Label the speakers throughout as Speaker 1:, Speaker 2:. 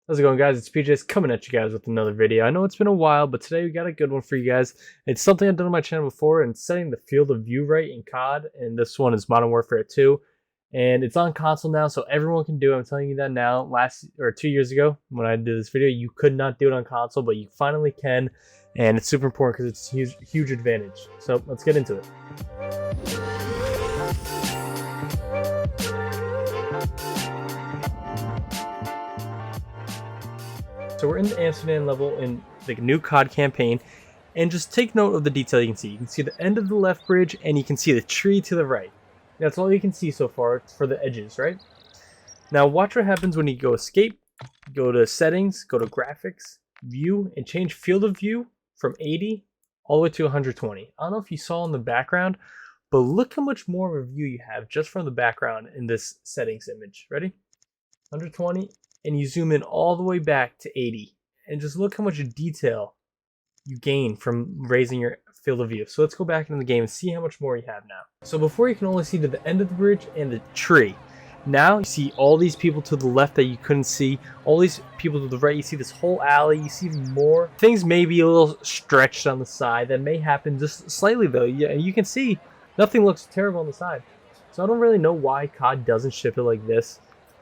Speaker 1: How's it going, guys? It's PJs coming at you guys with another video. I know it's been a while, but today we got a good one for you guys. It's something I've done on my channel before, and setting the field of view right in COD, and this one is Modern Warfare 2. And it's on console now, so everyone can do it. I'm telling you that now. 2 years ago, when I did this video, you could not do it on console, but you finally can, and it's super important because it's a huge advantage. So let's get into it. So we're in the Amsterdam level in the new COD campaign, and just take note of the detail you can see. You can see the end of the left bridge, and you can see the tree to the right. That's all you can see so far for the edges, right? Now watch what happens when you go escape, go to settings, go to graphics, view, and change field of view from 80 all the way to 120. I don't know if you saw in the background, but look how much more of a view you have just from the background in this settings image. Ready? 120. And you zoom in all the way back to 80, and just look how much detail you gain from raising your field of view. So let's go back into the game and see how much more you have now. So before, you can only see to the end of the bridge and the tree. Now you see all these people to the left that you couldn't see, all these people to the right. You see this whole alley, you see even more. Things may be a little stretched on the side. That may happen just slightly though. Yeah, you can see nothing looks terrible on the side. So I don't really know why COD doesn't ship it like this,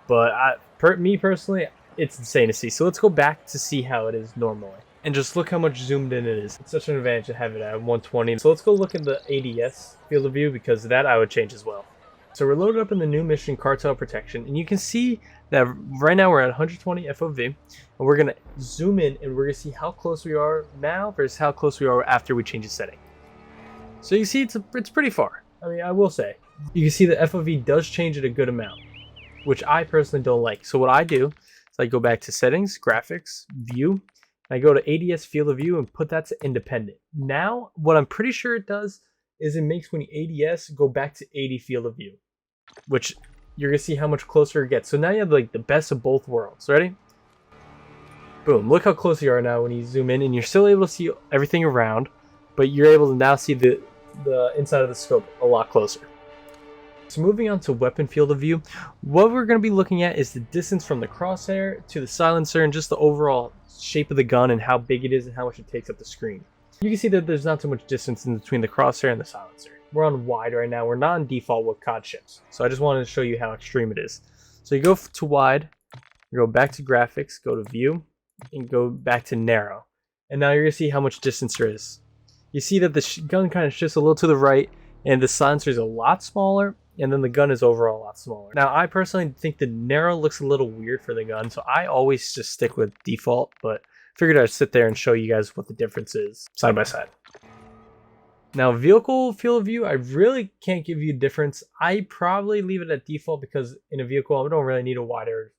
Speaker 1: but me personally, it's insane to see. So let's go back to see how it is normally. And just look how much zoomed in it is. It's such an advantage to have it at 120. So let's go look at the ADS field of view, because that I would change as well. So we're loaded up in the new mission, Cartel Protection. And you can see that right now we're at 120 FOV. And we're going to zoom in, and we're going to see how close we are now versus how close we are after we change the setting. So you see it's pretty far. I mean, I will say. You can see the FOV does change it a good amount, which I personally don't like. So what I do is I go back to settings, graphics, view, and I go to ADS field of view and put that to independent. Now, what I'm pretty sure it does is it makes when you ADS go back to 80 field of view, which you're gonna see how much closer it gets. So now you have like the best of both worlds. Ready? Boom, look how close you are now when you zoom in, and you're still able to see everything around, but you're able to now see the inside of the scope a lot closer. So moving on to weapon field of view, what we're going to be looking at is the distance from the crosshair to the silencer, and just the overall shape of the gun and how big it is and how much it takes up the screen. You can see that there's not too much distance in between the crosshair and the silencer. We're on wide right now. We're not on default with COD ships. So I just wanted to show you how extreme it is. So you go to wide, you go back to graphics, go to view, and go back to narrow. And now you're going to see how much distance there is. You see that the gun kind of shifts a little to the right, and the silencer is a lot smaller, and then the gun is overall a lot smaller. Now, I personally think the narrow looks a little weird for the gun, so I always just stick with default, but figured I'd sit there and show you guys what the difference is side by side. Now, vehicle field of view, I really can't give you a difference. I probably leave it at default because in a vehicle, I don't really need a wider,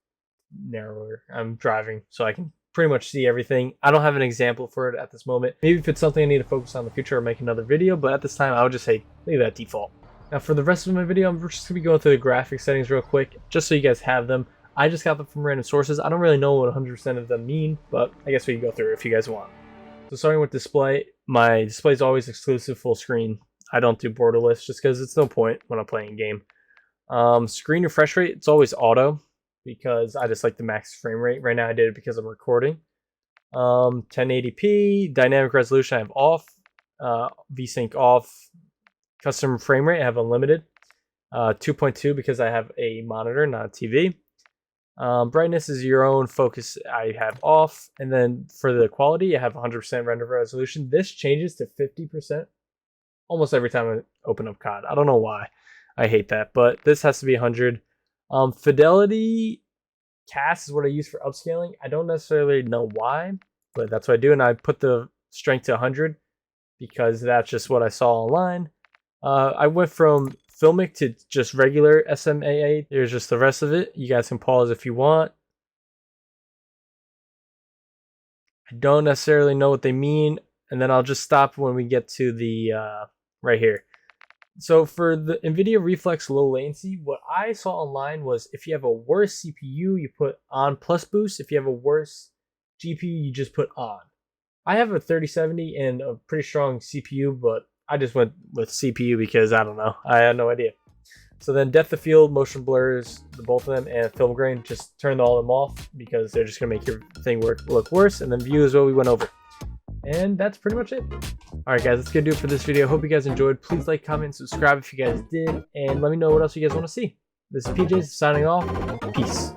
Speaker 1: narrower. I'm driving, so I can pretty much see everything. I don't have an example for it at this moment. Maybe if it's something I need to focus on in the future, or make another video, but at this time, I would just say leave it at default. Now for the rest of my video, I'm just going to be going through the graphic settings real quick, just so you guys have them. I just got them from random sources. I don't really know what 100% of them mean, but I guess we can go through if you guys want. So starting with display, my display is always exclusive full screen. I don't do borderless just because it's no point when I'm playing a game. Screen refresh rate, it's always auto because I just like the max frame rate. Right now I did it because I'm recording. 1080p, dynamic resolution I have off, VSync off. Custom frame rate I have unlimited, 2.2 because I have a monitor, not a TV. Brightness is your own, focus I have off, and then for the quality I have 100% render resolution. This changes to 50% almost every time I open up COD. I don't know why, I hate that, but this has to be 100. Fidelity cast is what I use for upscaling. I don't necessarily know why, but that's what I do, and I put the strength to 100 because that's just what I saw online. I went from Filmic to just regular SMAA. There's just the rest of it. You guys can pause if you want. I don't necessarily know what they mean, and then I'll just stop when we get to the right here. So for the NVIDIA Reflex low latency, what I saw online was if you have a worse CPU, you put on plus boost. If you have a worse GPU, you just put on. I have a 3070 and a pretty strong CPU, but I just went with CPU because I don't know. I had no idea. So then depth of field, motion blurs, the both of them, and film grain, just turn all of them off because they're just gonna make your thing look worse. And then view is what we went over. And that's pretty much it. Alright guys, that's gonna do it for this video. Hope you guys enjoyed. Please like, comment, subscribe if you guys did, and let me know what else you guys want to see. This is PJ signing off. Peace.